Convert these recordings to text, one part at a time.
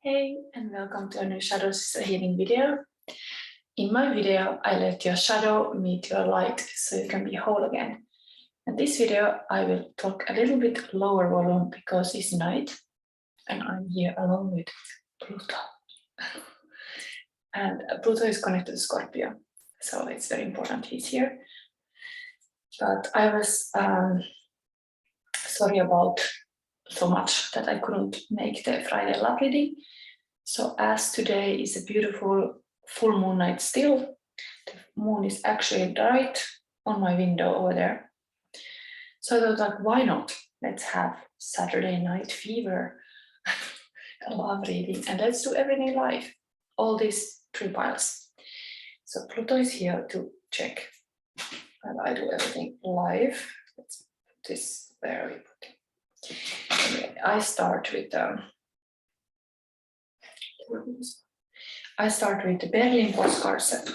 Hey, and welcome to a new ShadowSisterHealing video. In my video, I let your shadow meet your light so you can be whole again. In this video, I will talk a little bit lower volume because it's night and I'm here alone with Pluto. And Pluto is connected to Scorpio, so it's very important he's here. But I was sorry about so much that I couldn't make the Friday love reading. So as today is a beautiful full moon night still, the moon is actually right on my window over there. So I thought, like, why not? Let's have Saturday night fever, a love reading, and let's do everything live. All these 3 piles. So Pluto is here to check and I do everything live. Let's put this where we put it. Anyway, I start with the Berlin postcard set.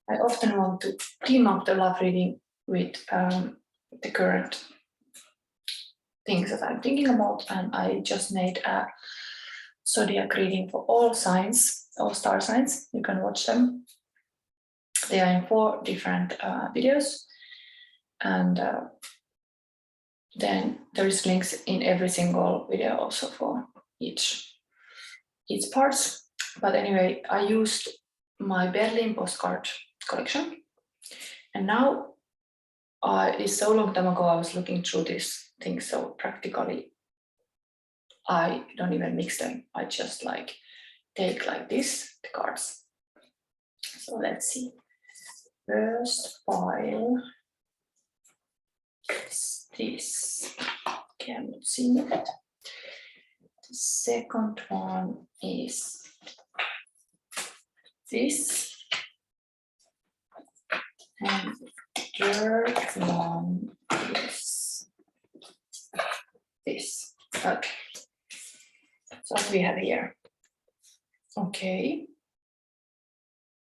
I often want to team up the love reading with the current things that I'm thinking about, and I just made a zodiac reading for all signs, all star signs. You can watch them. They are in 4 different videos, and then there is links in every single video also for each parts. But anyway, I used my Berlin postcard collection, and now it's so long time ago I was looking through this thing, so practically I don't even mix them. I just like take like this the cards. So let's see. First pile is this. Okay, I'm not seeing it. The second one is this, and the third one is this. Okay, so what we have here. Okay,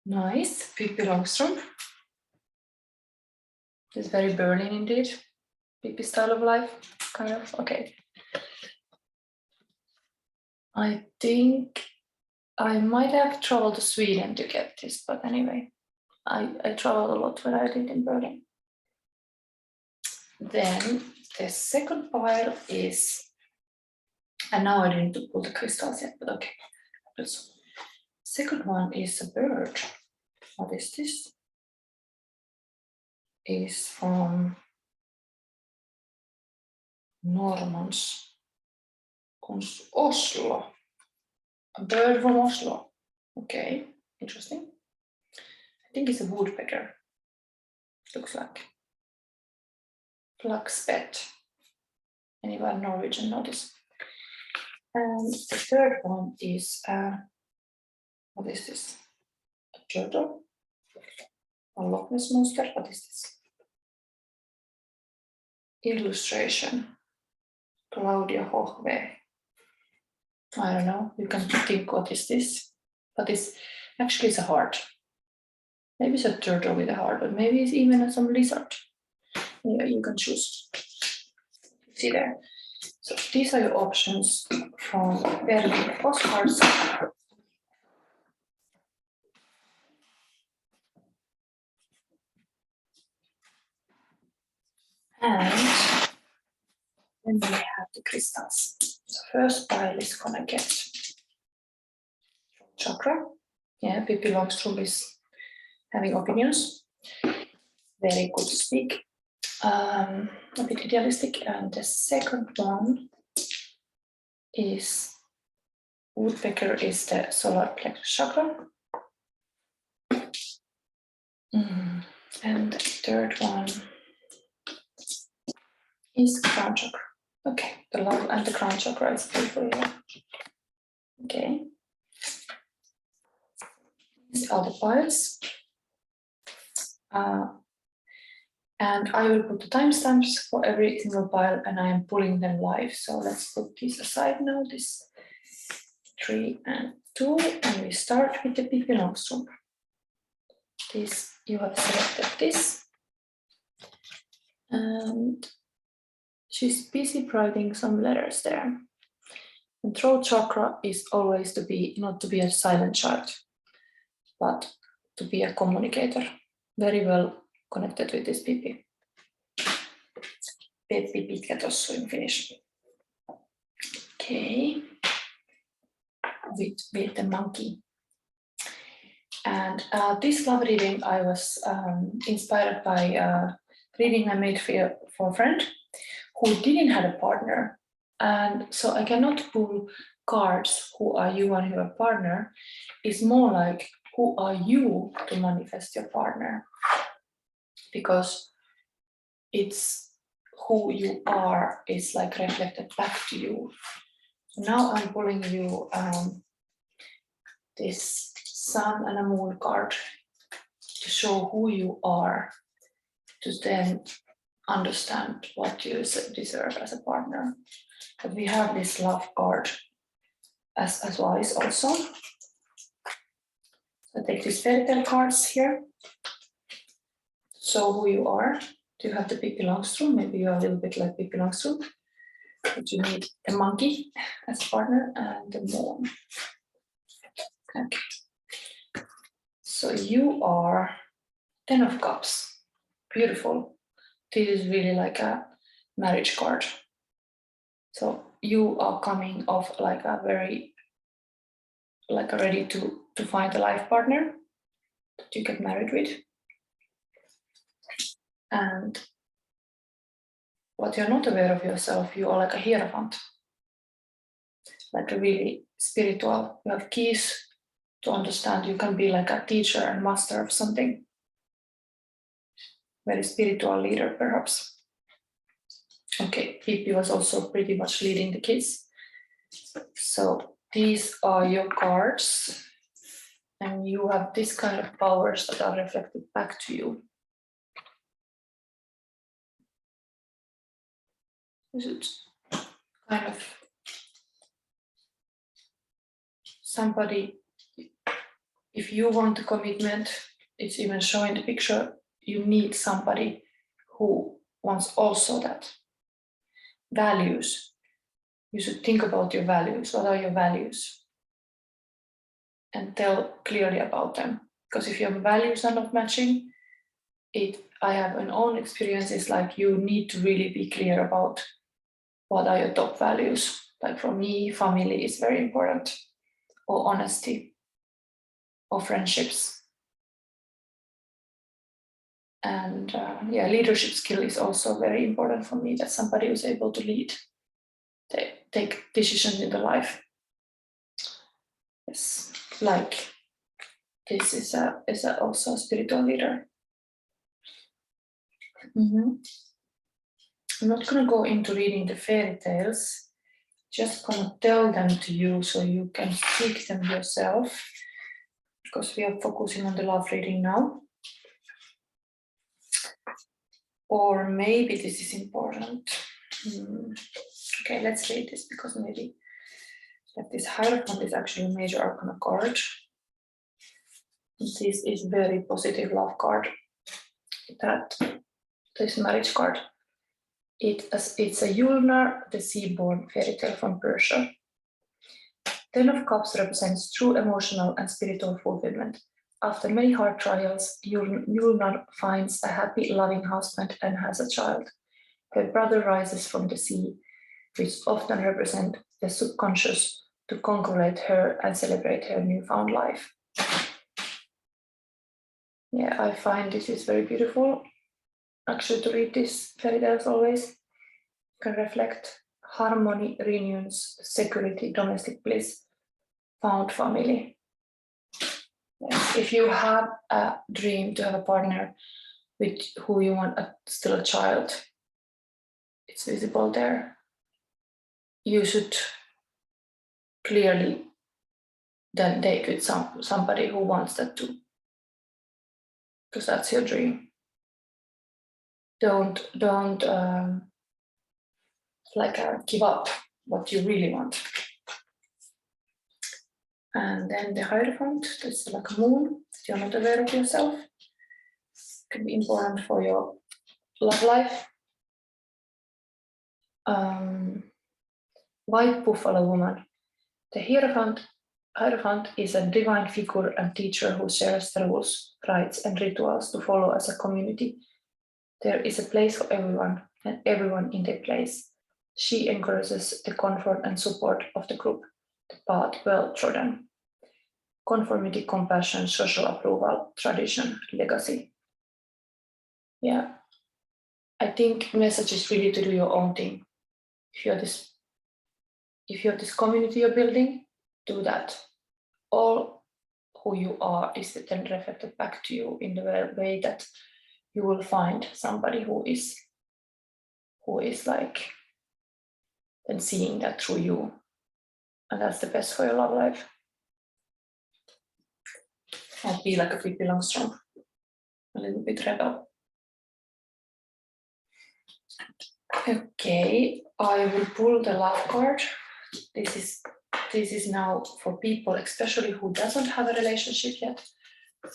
nice. Pippi Långstrump. It's very Berlin indeed. Pippi style of life, kind of. Okay. I think I might have traveled to Sweden to get this, but anyway, I traveled a lot when I lived in Berlin. Then the second pile is, and now I didn't pull the crystals yet, but okay. Second one is a bird. What is this? Is from Normans. Oslo. A bird from Oslo. Okay, interesting. I think it's a woodpecker. Looks like. Plexus. Anyone Norwegian notice? And the third one is what is this? A turtle? A Loch Ness monster? What is this? Illustration. Claudia Hochwe. I don't know, you can think what is this, but it's actually it's a heart. Maybe it's a turtle with a heart, but maybe it's even some lizard. Yeah, you can choose. See there. So these are your options from Berlin postcards. And then we have the crystals. So first pile is gonna get Chakra. Yeah, Pippi Långstrump is having opinions. Very good to speak. A bit idealistic. And the second one is Woodpecker, is the solar plexus chakra. And the third one is crown chakra. Okay, the love and the crown chakra is beautiful here. Okay. These are the piles. And I will put the timestamps for every single pile, and I am pulling them live. So let's put these aside now, this 3 and 2, and we start with the Pippi Långstrump. This, you have selected this. And she's busy writing some letters there. And throat chakra is always to be, not to be a silent child, but to be a communicator. Very well connected with this Pippi. Pippi pitkä tossu in Finnish. Okay. With the monkey. And this love reading, I was inspired by a reading I made for a friend who didn't have a partner. And so I cannot pull cards, who are you and your partner. It's more like, who are you to manifest your partner? Because it's who you are is like reflected back to you. So now I'm pulling you this sun and a moon card to show who you are, to then understand what you deserve as a partner. But we have this love card as wise also. So I take these fairy tale cards here. So who you are. Do you have the Pippi Långstrump? Maybe you're a little bit like Pippi Långstrump. But you need a monkey as a partner and the moon. Okay. So you are 10 of Cups. Beautiful. This is really like a marriage card. So you are coming off like a very, like a ready to find a life partner that you get married with. And what you're not aware of yourself, you are like a hierophant, like a really spiritual. You have keys to understand. You can be like a teacher and master of something. Very spiritual leader, perhaps. Okay, Pippi was also pretty much leading the kids. So these are your cards, and you have this kind of powers that are reflected back to you. Is it kind of somebody, if you want a commitment, it's even showing the picture, you need somebody who wants also that. Values. You should think about your values. What are your values? And tell clearly about them. Because if your values are not matching, I have an own experiences, like you need to really be clear about what are your top values. Like for me, family is very important, or honesty, or friendships. And yeah, leadership skill is also very important for me, that somebody who's able to lead, take decisions in the life. Yes, like this is also a spiritual leader. I'm not going to go into reading the fairy tales, just going to tell them to you so you can speak them yourself, because we are focusing on the love reading now. Or maybe this is important. Okay, let's read this, because maybe that this Hierophant is actually a major arcana card. This is very positive love card. That this marriage card. It's a Yulnar, the Seaborn fairy tale from Persia. 10 of Cups represents true emotional and spiritual fulfillment. After many hard trials, Yulnar finds a happy, loving husband and has a child. Her brother rises from the sea, which often represent the subconscious, to congratulate her and celebrate her newfound life. Yeah, I find this is very beautiful. Actually, to read these fairy tales always can reflect harmony, reunions, security, domestic bliss, found family. Yes. If you have a dream to have a partner with who you want still a child, it's visible there. You should clearly then date with somebody who wants that too, because that's your dream. Don't give up what you really want. And then the Hierophant, that's like a moon, that you're not aware of yourself. Can be important for your love life. White buffalo woman. The Hierophant is a divine figure and teacher who shares the rules, rites, and rituals to follow as a community. There is a place for everyone, and everyone in their place. She encourages the comfort and support of the group, the path well trodden. Conformity, compassion, social approval, tradition, legacy. Yeah, I think message is really to do your own thing. If you have this community you're building, do that. All who you are is then reflected back to you in the way that you will find somebody who is like then seeing that through you, and that's the best for your love life. I'll be like a Pippi Långstrump, a little bit rebel. Okay, I will pull the love card. This is now for people, especially who doesn't have a relationship yet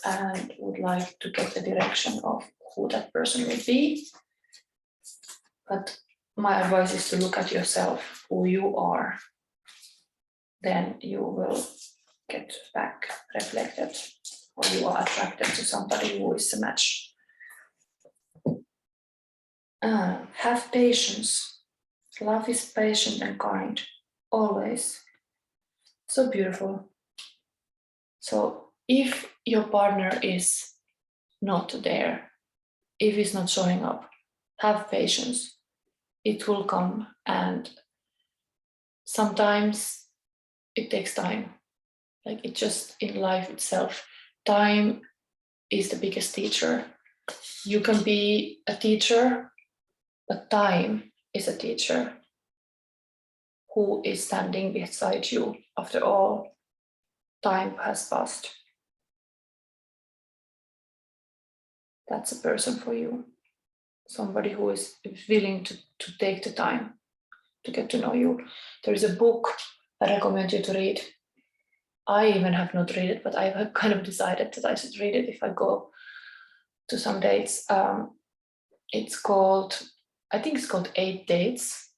and would like to get the direction of who that person will be. But my advice is to look at yourself, who you are. Then you will get back reflected, or you are attracted to somebody who is a match. Have patience. Love is patient and kind, always. So beautiful. So if your partner is not there, if he's not showing up, have patience. It will come, and sometimes it takes time. Like it just in life itself, time is the biggest teacher. You can be a teacher, but time is a teacher who is standing beside you after all time has passed. That's a person for you. Somebody who is willing to take the time to get to know you. There is a book I recommend you to read. I even have not read it, but I have kind of decided that I should read it if I go to some dates. It's called, I think it's called 8 Dates.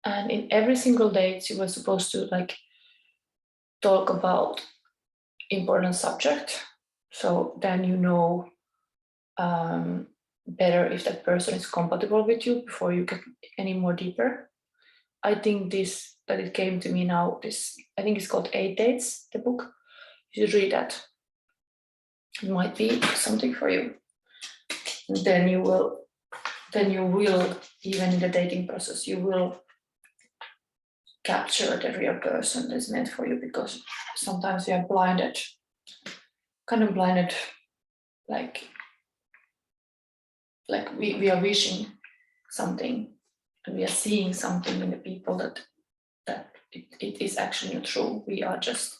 And in every single date, you were supposed to like talk about important subject. So then you know better if that person is compatible with you before you get any more deeper. I think that it came to me now, I think it's called 8 Dates, the book. You should read that. It might be something for you. And then you will, even in the dating process, you will capture the real person that's meant for you, because sometimes we are blinded, like we are wishing something, and we are seeing something in the people that it is actually not true. We are just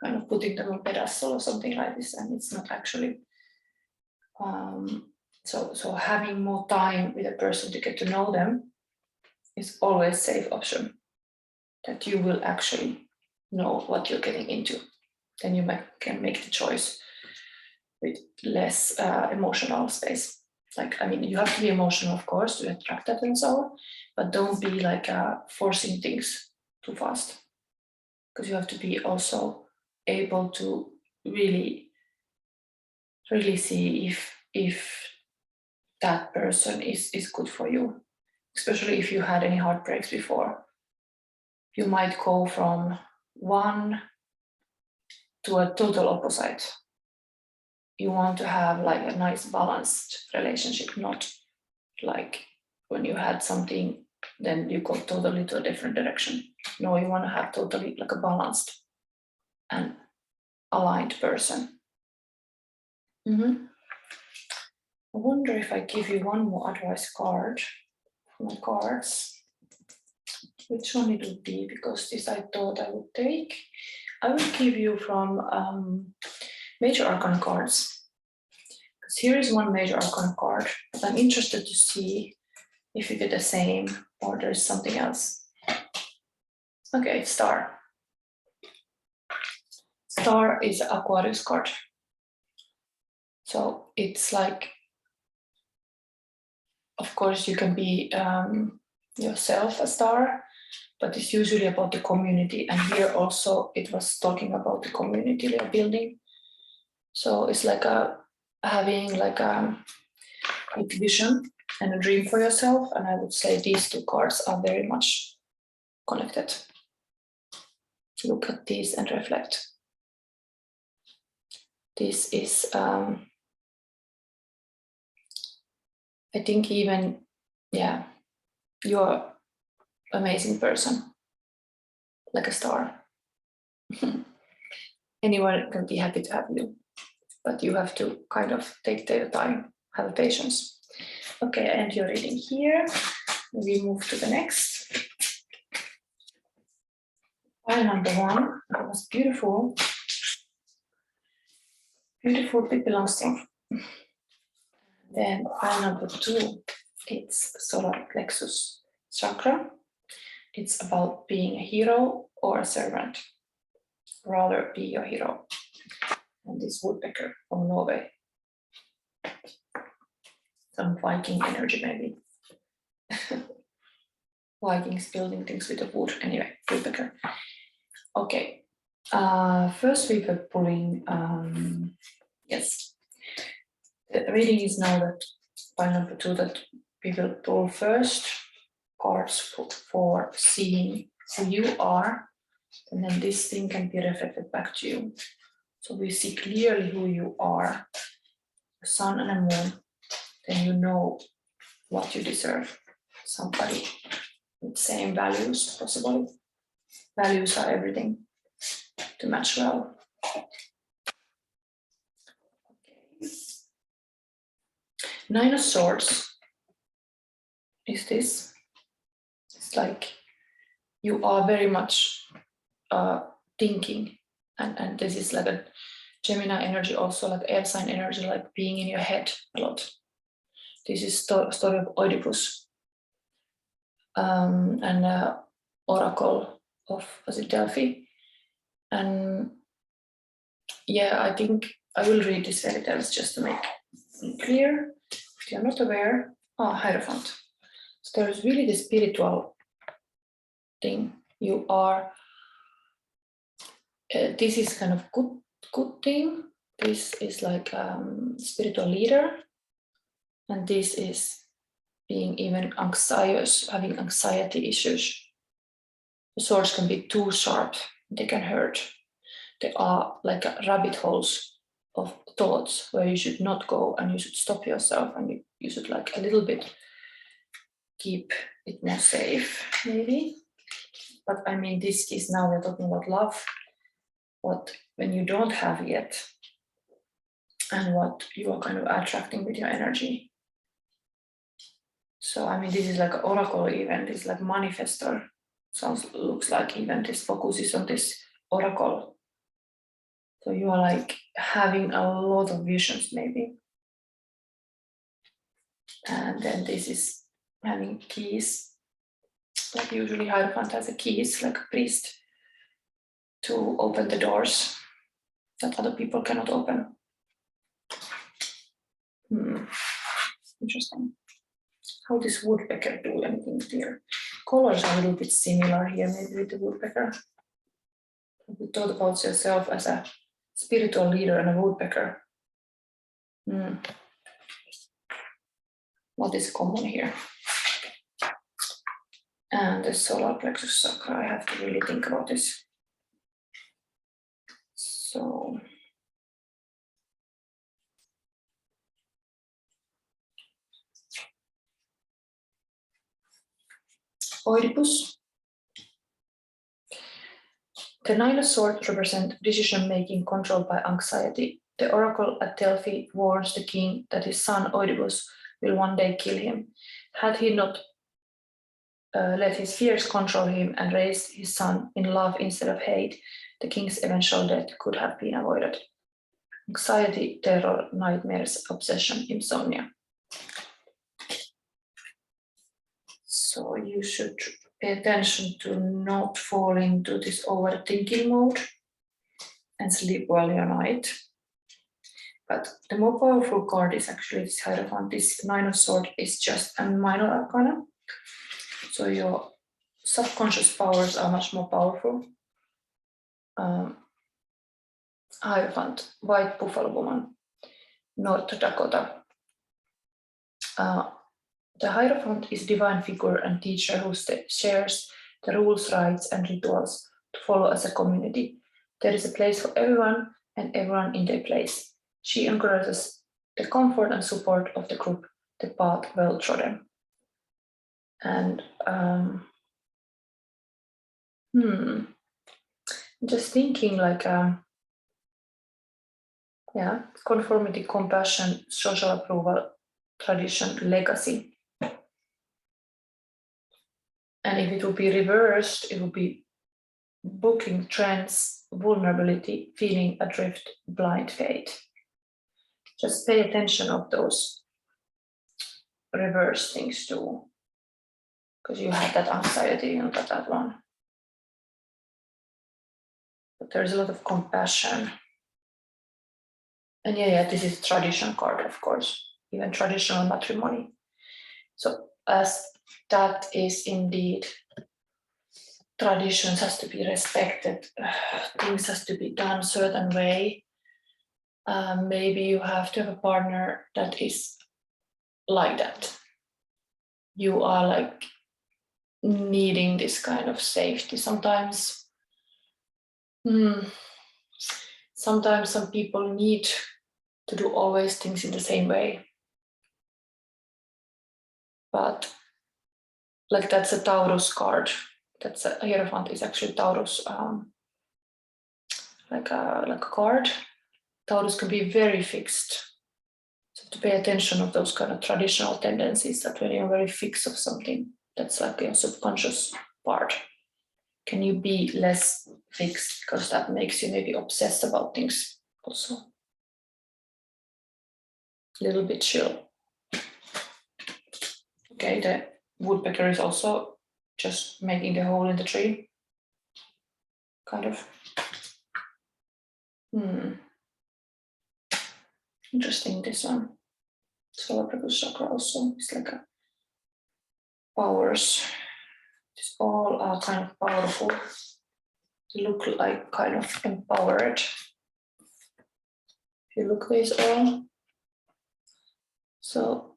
kind of putting them on a pedestal or something like this, and it's not actually. So having more time with a person to get to know them is always a safe option, that you will actually know what you're getting into. Then you can make the choice with less emotional space. Like, I mean, you have to be emotional, of course, to attract that and so on, but don't be like forcing things too fast, because you have to be also able to really see if that person is good for you, especially if you had any heartbreaks before. You might go from one to a total opposite. You want to have like a nice balanced relationship, not like when you had something, then you go totally to a different direction. No, you want to have totally like a balanced and aligned person. I wonder if I give you one more advice card from my cards, which one it would be, because this I thought I would take. I will give you from Major Arcana cards, because here is one Major Arcana card, but I'm interested to see if you get the same or there's something else. Okay, Star. Star is an Aquarius card. So it's like, of course, you can be yourself a star, but it's usually about the community. And here also it was talking about the community they're building. So it's like having like a big vision and a dream for yourself. And I would say these two cards are very much connected. Look at these and reflect. This is, I think even, yeah, you're amazing person, like a star. Anyone can be happy to have you, but you have to kind of take their time, have patience. Okay, and your reading here. We move to the next. Pile number 1, that was beautiful. Beautiful Pippi Långstrump. Then pile number 2, it's solar plexus chakra. It's about being a hero or a servant. Rather be your hero. And this Woodpecker from Norway. Some Viking energy maybe. Vikings building things with the wood. Anyway, Woodpecker. Okay. First we were pulling, yes. The reading is now that pile number 2 that we will pull first cards for seeing who you are, and then this thing can be reflected back to you. So we see clearly who you are, a sun and a moon, then you know what you deserve. Somebody with same values, possibly. Values are everything to match well. Okay. 9 of Swords is this. It's like you are very much thinking, and this is like a Gemini energy, also like air sign energy, like being in your head a lot. This is story of Oedipus, and oracle of, was it Delphi? And yeah, I think I will read these fairy tales just to make it clear. If you're not aware, Hierophant. So there's really the spiritual thing. You are, this is kind of good thing. This is like spiritual leader. And this is being even anxious, having anxiety issues. The swords can be too sharp, they can hurt. They are like rabbit holes of thoughts where you should not go, and you should stop yourself, and you should like a little bit keep it more safe, maybe. But I mean, this is now we're talking about love, what when you don't have yet, and what you are kind of attracting with your energy. So I mean, this is like an oracle event, it's like manifestor. Looks like even this focuses on this oracle. So you are like having a lot of visions maybe. And then this is having keys. Like usually Hierophant has a keys, like a priest, to open the doors that other people cannot open. Interesting. How does Woodpecker do anything here? Colors are a little bit similar here, maybe with the Woodpecker. You thought about yourself as a spiritual leader and a Woodpecker. What is common here? And the solar plexus chakra, I have to really think about this. So, Oedipus. The 9 of Swords represent decision-making controlled by anxiety. The oracle at Delphi warns the king that his son Oedipus will one day kill him. Had he not let his fears control him and raised his son in love instead of hate, the king's eventual death could have been avoided. Anxiety, terror, nightmares, obsession, insomnia. So you should pay attention to not fall into this overthinking mode and sleep well your night. But the more powerful card is actually this Hierophant. This 9 of Swords is just a minor arcana. So your subconscious powers are much more powerful. Hierophant, white buffalo woman, North Dakota. The Hierophant is a divine figure and teacher who shares the rules, rites, and rituals to follow as a community. There is a place for everyone and everyone in their place. She encourages the comfort and support of the group, the path well trodden. And just thinking like, yeah, conformity, compassion, social approval, tradition, legacy. And if it would be reversed, it would be booking, trends, vulnerability, feeling adrift, blind fate. Just pay attention of those reverse things too, because you have that anxiety, you got that one. But there's a lot of compassion. And yeah, this is tradition card, of course, even traditional matrimony. So as that is indeed, traditions has to be respected, things has to be done a certain way. Maybe you have to have a partner that is like that. You are like needing this kind of safety. Sometimes some people need to do always things in the same way. But like that's a Taurus card. That's a Hierophant is actually Taurus, like a card. Taurus can be very fixed. So to pay attention of those kind of traditional tendencies, that when you're very fixed of something, that's like your subconscious part. Can you be less fixed, because that makes you maybe obsessed about things also. A little bit chill. Okay, the woodpecker is also just making the hole in the tree. Kind of. Interesting, this one. Solar plexus chakra also. It's like a powers. It's all are kind of powerful. They look like kind of empowered. If you look these all. So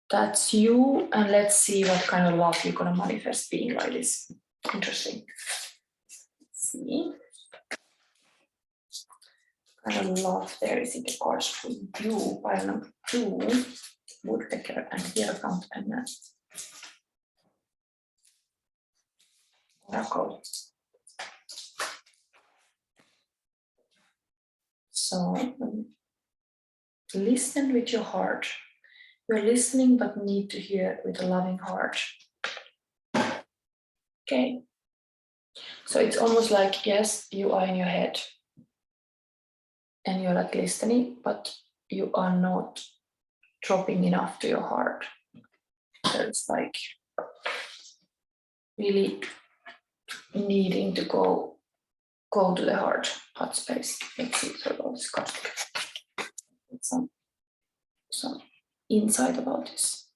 that's you, and let's see what kind of love you're gonna manifest being like this. Interesting. Let's see. What kind of love there is in the course for you. Pile number 2, Woodpecker and Hierophant and Oracle. So listen with your heart. You're listening but need to hear with a loving heart. Okay. So it's almost like, yes, you are in your head and you're like listening, but you are not dropping enough to your heart. So it's like really needing to go to the heart space. Let's see, so some insight about this.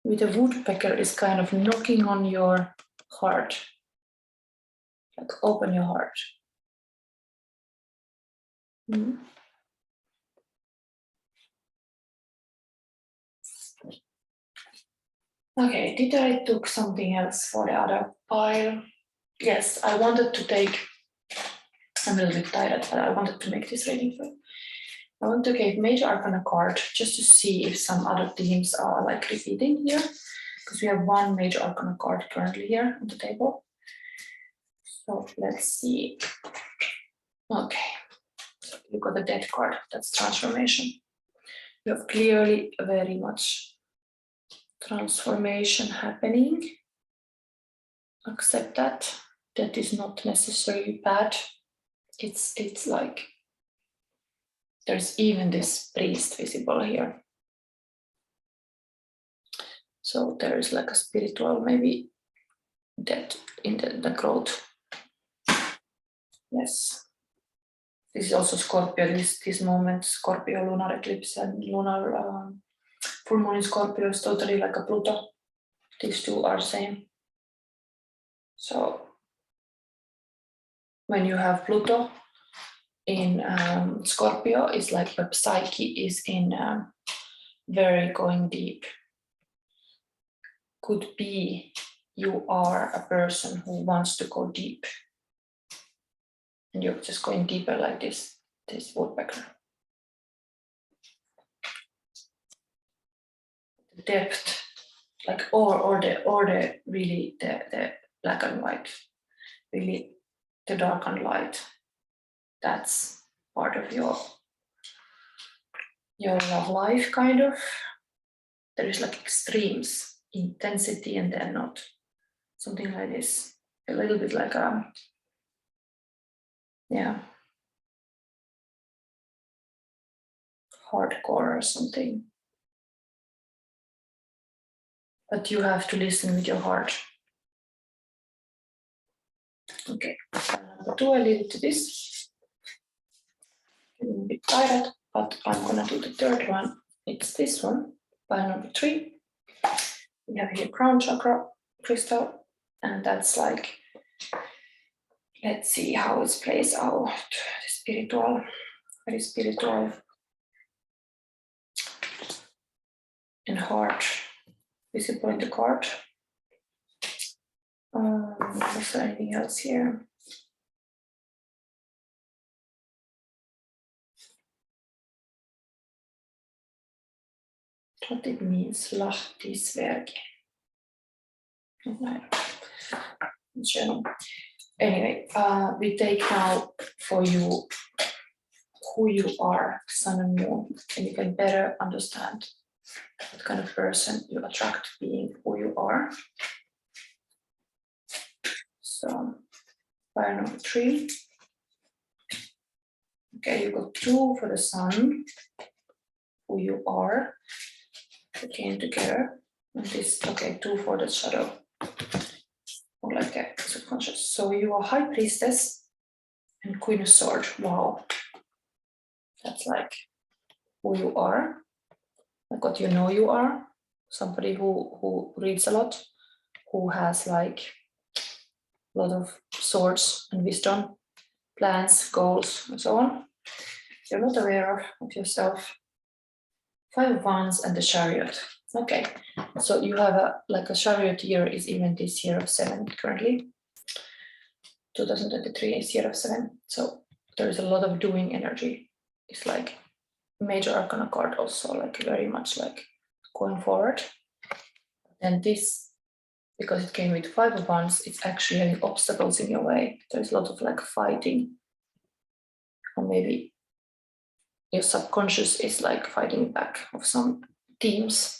With a woodpecker is kind of knocking on your heart, like open your heart. Okay, did I took something else for the other pile? Yes, I wanted to take, I'm a little bit tired, but I wanted to make this reading for you. I want to take Major Arcana card just to see if some other themes are like repeating here, because we have one Major Arcana card currently here on the table. So let's see. Okay, so you got the Death card, that's transformation. You have clearly very much transformation happening. Accept that. That is not necessarily bad. It's like there's even this priest visible here. So there is like a spiritual maybe death in the growth. Yes. This is also Scorpio, this moment, Scorpio lunar eclipse and lunar full moon in Scorpio is totally like a Pluto these two are same. So when you have Pluto in Scorpio, it's like your psyche is in very going deep. Could be you are a person who wants to go deep, and you're just going deeper like this woodpecker. The depth, like or the really the black and white, really the dark and light. That's part of your love life, kind of. There is like extremes, intensity, and then not. Something like this. A little bit like yeah, hardcore or something. But you have to listen with your heart. Okay, number 2, I leave it to this. I'm a bit tired, but I'm gonna do the third one. It's this one, pile number 3. We have here crown chakra crystal, and that's like, let's see how it plays out. Spiritual, very spiritual, and heart visible in the card. Is there anything else here? What it means, Lachtiswerk. Anyway, we take now for you who you are, sun and moon, and you can better understand what kind of person you attract being who you are. So, pile number 3. Okay, you got 2 for the sun, who you are. They came together. And this, okay, 2 for the shadow. Or like a subconscious. So you are High Priestess and Queen of Swords. Wow. That's like who you are. Like what you know you are. Somebody who reads a lot, who has like a lot of swords and wisdom, plans, goals, and so on. You're not aware of yourself. 5 of Wands and the Chariot. Okay, so you have a Chariot year is even this year of 7 currently. 2023 is year of 7. So there is a lot of doing energy. It's like major arcana card also, like very much like going forward. And this, because it came with 5 of Wands, it's actually having obstacles in your way. There's a lot of like fighting, or maybe your subconscious is like fighting back of some teams.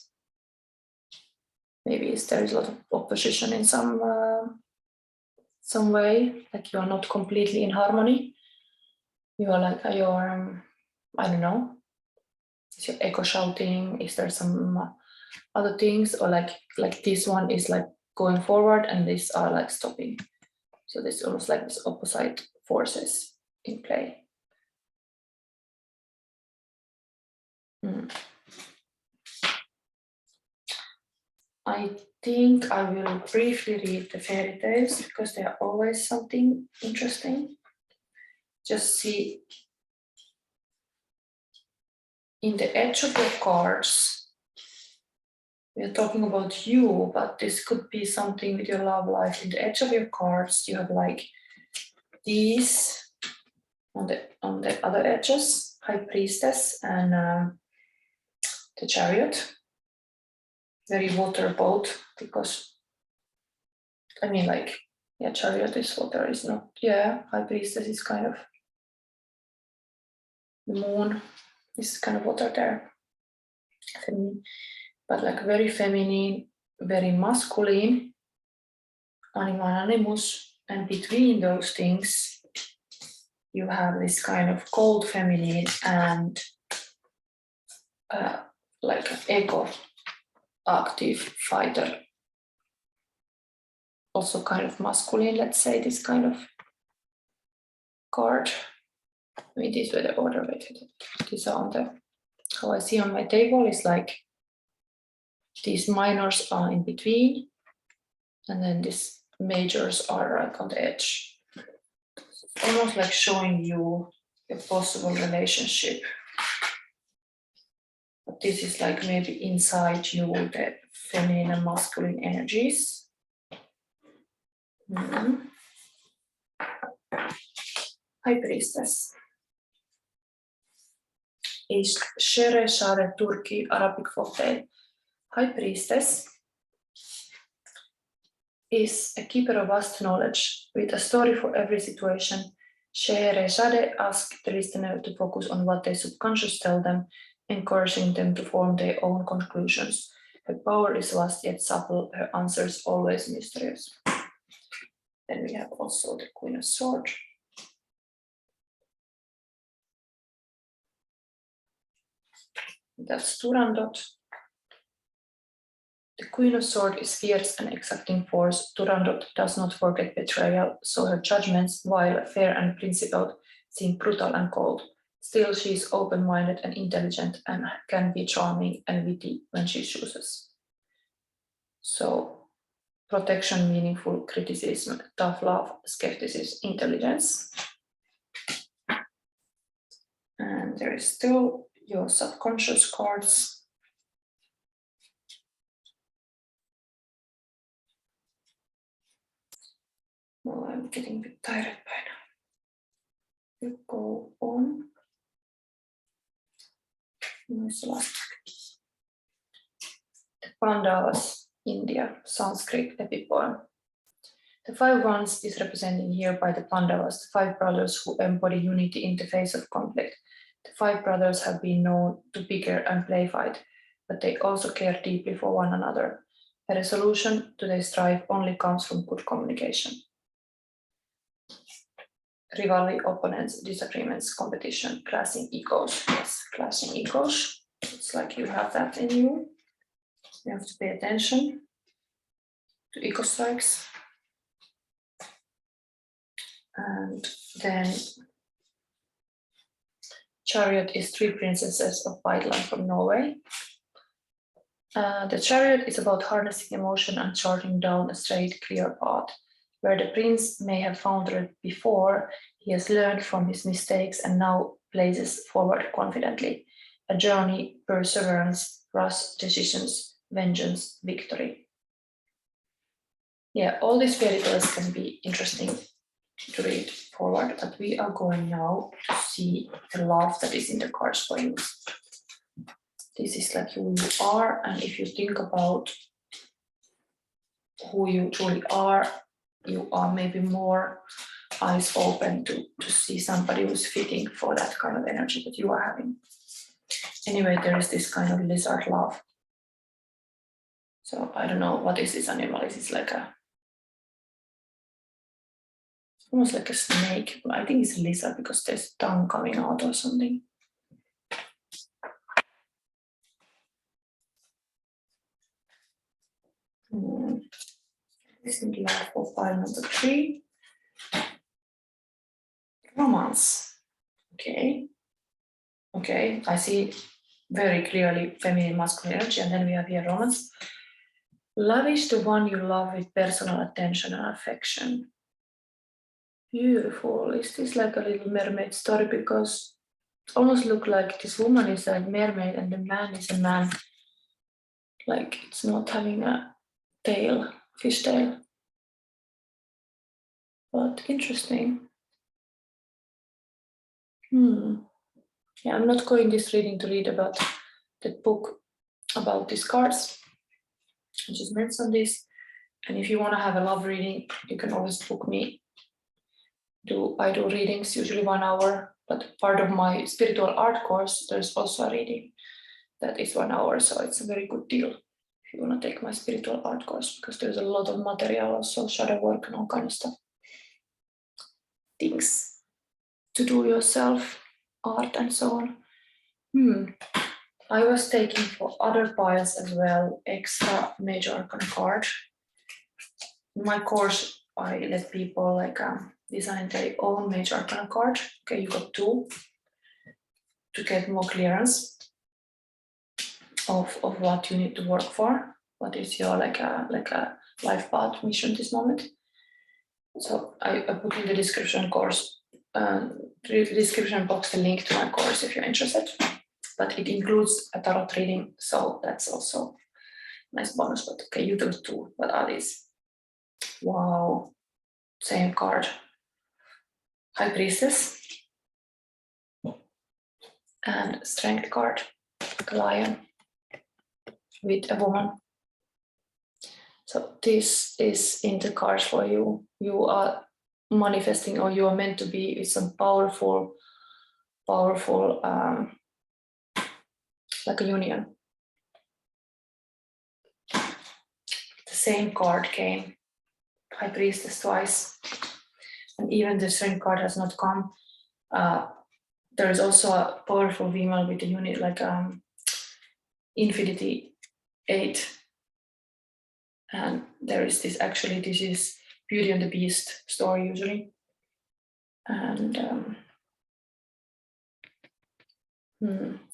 Maybe there is a lot of opposition in some way, like you are not completely in harmony. You are like I don't know. Is your echo shouting? Is there some other things, or like this one is like going forward and these are like stopping? So this almost like this opposite forces in play. I think I will briefly read the fairy tales because they are always something interesting. Just see in the edge of your cards, we are talking about you, but this could be something with your love life. In the edge of your cards, you have like these on the other edges, High Priestess and the Chariot. Very water boat, because I mean, like, yeah, Chariot is water, is not, yeah, High Priestess is kind of the moon, is kind of water there. But like very feminine, very masculine, animal animus, and between those things, you have this kind of cold feminine and like ego, active fighter. Also kind of masculine, let's say, this kind of card. I mean, these were the order, these are on the, how I see on my table is like, these minors are in between, And then these majors are like on the edge. It's almost like showing you a possible relationship. But this is like maybe inside you, the feminine and masculine energies. High Priestess. Is Shere Share Turkey Arabic folktale. High Priestess is a keeper of vast knowledge with a story for every situation. Scheherazade asks the listener to focus on what their subconscious tell them, encouraging them to form their own conclusions. Her power is vast yet subtle, her answers always mysterious. Then we have also the Queen of Swords. That's Turandot. The Queen of Swords is fierce and exacting force. Turandot does not forget betrayal, so her judgments, while fair and principled, seem brutal and cold. Still, she is open-minded and intelligent and can be charming and witty when she chooses. So, protection, meaningful criticism, tough love, skepticism, intelligence. And there is still your subconscious cards. Well, I'm getting a bit tired by now. We go on. Nice last. The Pandavas, India, Sanskrit epipoem. The 5 wands is represented here by the Pandavas, the 5 brothers who embody unity in the face of conflict. The 5 brothers have been known to bicker and play fight, but they also care deeply for one another. A resolution to their strife only comes from good communication. Rivalry, opponents, disagreements, competition, clashing egos. Yes, clashing egos. It's like you have that in you. You have to pay attention to ego strikes. And then Chariot is 3 princesses of Whiteland from Norway. The Chariot is about harnessing emotion and charting down a straight, clear path. Where the prince may have foundered before, he has learned from his mistakes and now blazes forward confidently. A journey, perseverance, rush, decisions, vengeance, victory. Yeah, all these fairy tales can be interesting to read forward, but we are going now to see the love that is in the cards for you. This is like who you are, and if you think about who you truly are, you are maybe more eyes open to see somebody who's fitting for that kind of energy that you are having. Anyway, there is this kind of lizard love. So I don't know what is this animal. Is it like almost like a snake? I think it's a lizard because there's tongue coming out or something. This is love for pile number 3. Romance. Okay. Okay, I see very clearly feminine, masculine energy, and then we have here romance. Love is the one you love with personal attention and affection. Beautiful. Is this like a little mermaid story? Because it almost looks like this woman is a mermaid and the man is a man. Like it's not having a tail, fish tail. But interesting. Yeah, I'm not going this reading to read about the book about these cards. I just mentioned this. And if you want to have a love reading, you can always book me. I do readings, usually 1 hour, but part of my spiritual art course, there's also a reading that is 1 hour. So it's a very good deal if you want to take my spiritual art course, because there's a lot of material, also shadow work and all kind of stuff. Things to do yourself, art and so on. I was taking for other piles as well, extra major arcana card. In my course, I let people like design their own major arcana card. Okay, you got 2 to get more clearance of what you need to work for. What is your like a life path mission this moment. So I put in the description description box the link to my course if you're interested. But it includes a tarot reading, so that's also a nice bonus. But okay, you do too. What are these? Wow, same card. High Priestess and Strength card, a lion with a woman. So this is in the cards for you. You are manifesting, or you are meant to be with some powerful, like a union. The same card came, High Priestess twice, and even the Strength card has not come. There is also a powerful female with a unit like Infinity 8. And there is this, actually, this is Beauty and the Beast story usually. And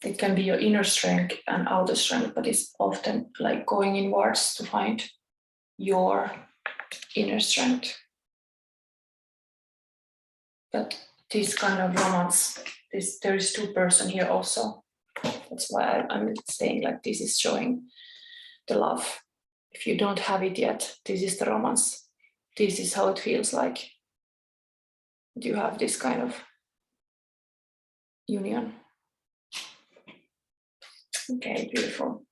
it can be your inner strength and outer strength, but it's often like going inwards to find your inner strength. But this kind of romance, there is two person here also. That's why I'm saying like this is showing the love. If you don't have it yet, this is the romance. This is how it feels like. You have this kind of union. Okay, beautiful.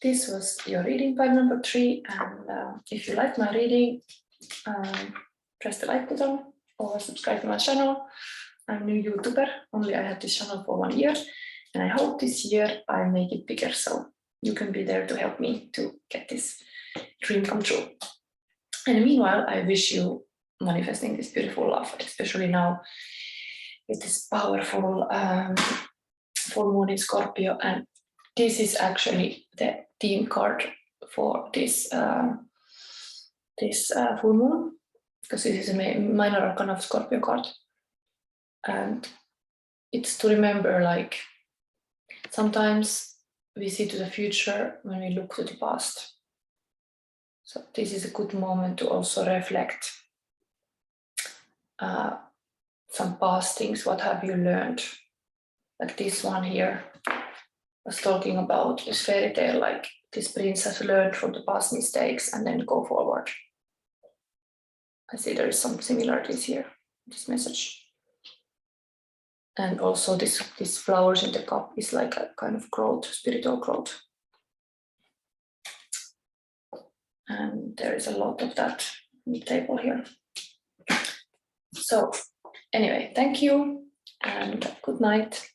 This was your reading pile number 3. And if you like my reading, press the like button or subscribe to my channel. I'm a new YouTuber, only I have this channel for 1 year. And I hope this year I make it bigger, so you can be there to help me to get this dream come true. And meanwhile, I wish you manifesting this beautiful love, especially now with this powerful full moon in Scorpio. And this is actually the theme card for this full moon, because this is a minor arcana of Scorpio card. And it's to remember, like, sometimes we see to the future when we look to the past. So this is a good moment to also reflect some past things. What have you learned? Like this one here was talking about this fairy tale, like this princess learned from the past mistakes and then go forward. I see there is some similarities here, this message. And also this flowers in the cup is like a kind of growth, spiritual growth. And there is a lot of that on the table here. So anyway, thank you and good night.